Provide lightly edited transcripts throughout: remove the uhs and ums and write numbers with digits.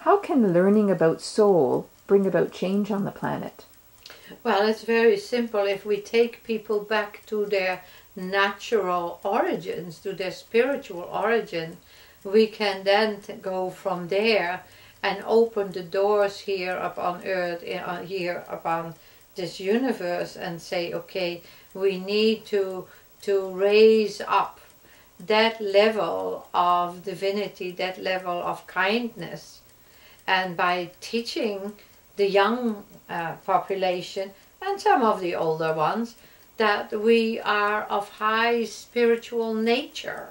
How can learning about soul bring about change on the planet? Well, it's very simple. If we take people back to their natural origins, to their spiritual origin, we can then go from there and open the doors here upon earth, here upon this universe, and say, okay, we need to raise up that level of divinity, that level of kindness. And by teaching the young population and some of the older ones that we are of high spiritual nature.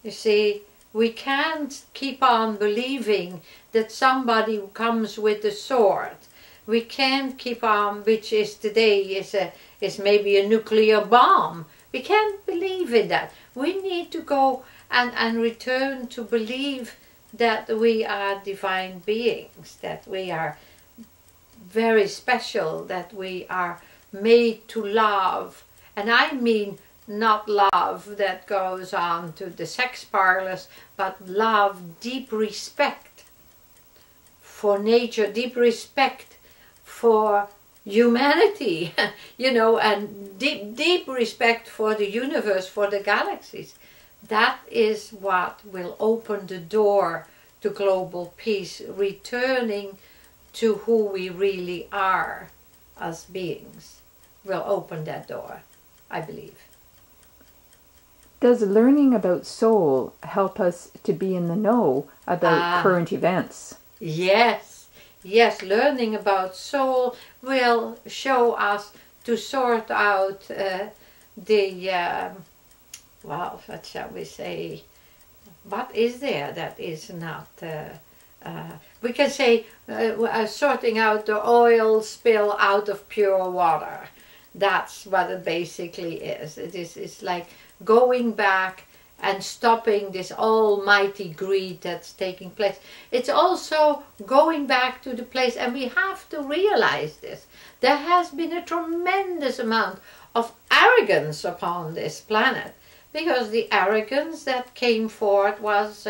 You see, we can't keep on believing that somebody comes with a sword. We can't keep on, which is today is maybe a nuclear bomb. We can't believe in that. We need to go and return to believe that we are divine beings, that we are very special, that we are made to love. And I mean not love that goes on to the sex parlors, but love, deep respect for nature, deep respect for humanity, you know, and deep respect for the universe, for the galaxies. That is what will open the door to global peace, returning to who we really are as beings. Will open that door, I believe. Does learning about soul help us to be in the know about current events? Yes, yes, learning about soul will show us to sort out well, what shall we say, what is there that is not, we can say sorting out the oil spill out of pure water. That's what it basically is. It's like going back and stopping this almighty greed that's taking place. It's also going back to the place, and we have to realize this. There has been a tremendous amount of arrogance upon this planet, because the arrogance that came forth was,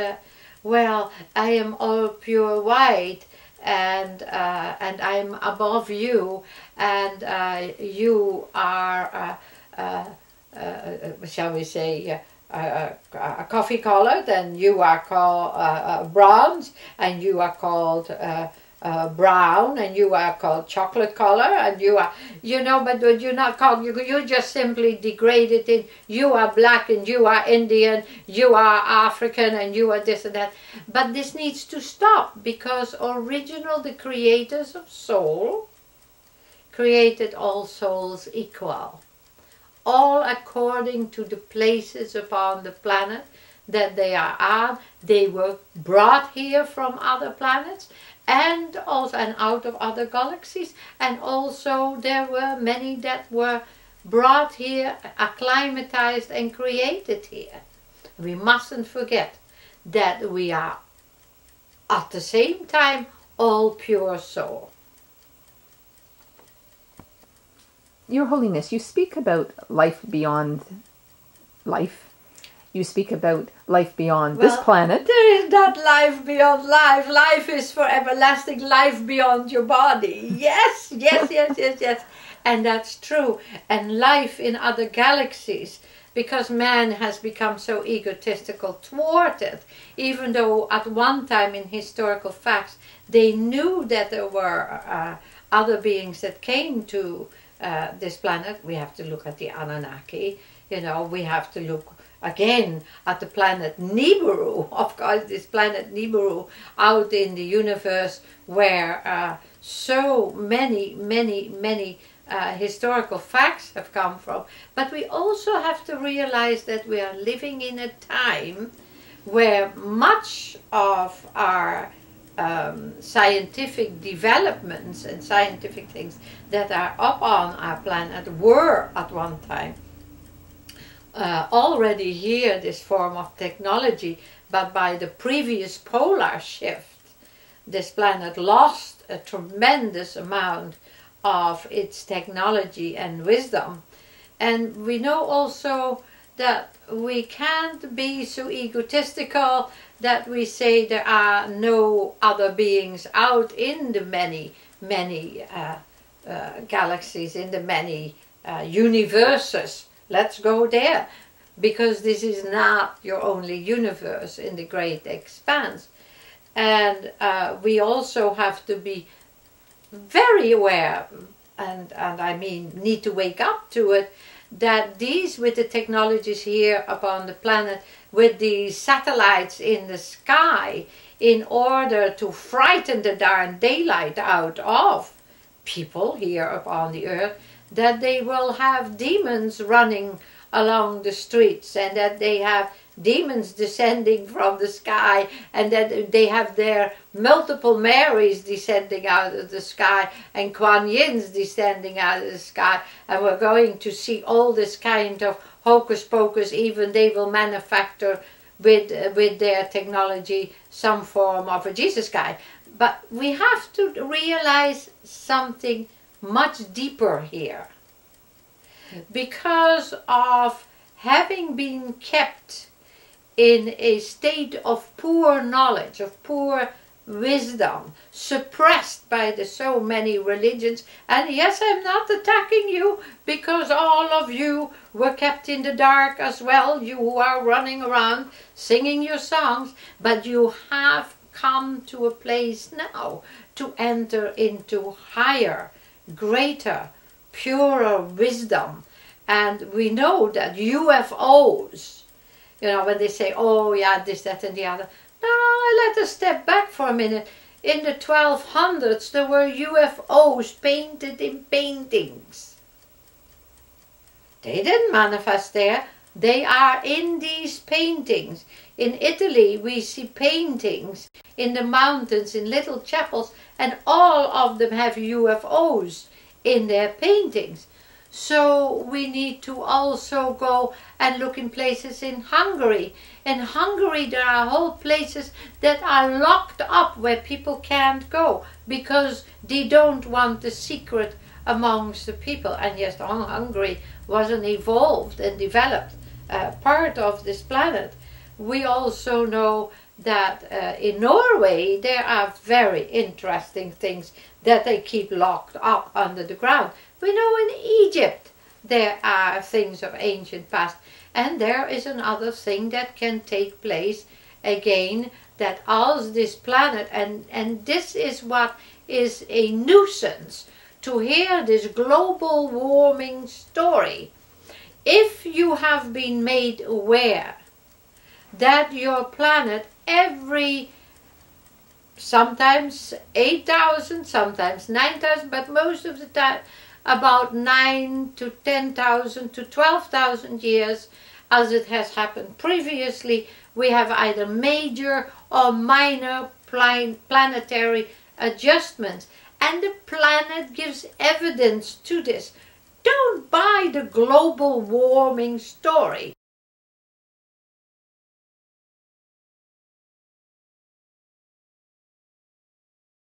well, I am all pure white, and I'm above you, and you are, shall we say, coffee colored, and you are called bronze, and you are called brown, and you are called chocolate color, and you are, you know, but you're not called, you just simply degraded in, you are black, and you are Indian, you are African, and you are this and that. But this needs to stop, because the creators of soul created all souls equal, all according to the places upon the planet that they are on. They were brought here from other planets, and also out of other galaxies, and also there were many that were brought here, acclimatized and created here. We mustn't forget that we are at the same time all pure soul. Your Holiness, you speak about life beyond life. You speak about life beyond this planet. There is not life beyond life. Life is for everlasting, life beyond your body. Yes, yes, yes, yes, yes. And that's true. And life in other galaxies, because man has become so egotistical toward it, even though at one time in historical facts they knew that there were other beings that came to this planet. We have to look at the Annunaki, you know, we have to look again at the planet Nibiru, of course, this planet Nibiru out in the universe, where so many historical facts have come from. But we also have to realize that we are living in a time where much of our scientific developments and scientific things that are up on our planet were at one time already here, this form of technology, but by the previous polar shift, this planet lost a tremendous amount of its technology and wisdom. And we know also that we can't be so egotistical that we say there are no other beings out in the many galaxies, in the many universes. Let's go there, because this is not your only universe in the great expanse. And we also have to be very aware, and I mean need to wake up to it, that these, with the technologies here upon the planet, with the satellites in the sky, in order to frighten the darn daylight out of people here upon the earth, that they will have demons running along the streets, and that they have demons descending from the sky, and that they have their multiple Marys descending out of the sky, and Quan Yins descending out of the sky, and we're going to see all this kind of hocus pocus. Even they will manufacture with their technology some form of a Jesus guy. But we have to realize something much deeper here, because of having been kept in a state of poor knowledge, of poor wisdom, suppressed by the so many religions. And yes, I'm not attacking you, because all of you were kept in the dark as well, you who are running around singing your songs, but you have come to a place now to enter into higher, greater, purer wisdom. And we know that UFOs, you know, when they say, oh yeah, this, that and the other. No, let us step back for a minute. In the 1200s there were UFOs painted in paintings. They didn't manifest there. They are in these paintings. In Italy we see paintings in the mountains, in little chapels, and all of them have UFOs in their paintings. So we need to also go and look in places in Hungary. In Hungary there are whole places that are locked up where people can't go, because they don't want the secret amongst the people. And yes, Hungary was an evolved and developed part of this planet. We also know that in Norway there are very interesting things that they keep locked up under the ground. We know in Egypt there are things of ancient past, and there is another thing that can take place again, that as this planet, and this is what is a nuisance, to hear this global warming story. If you have been made aware that your planet every sometimes 8,000, sometimes 9,000, but most of the time about 9 to 10,000 to 12,000 years, as it has happened previously, we have either major or minor planetary adjustments, and the planet gives evidence to this. Don't buy the global warming story.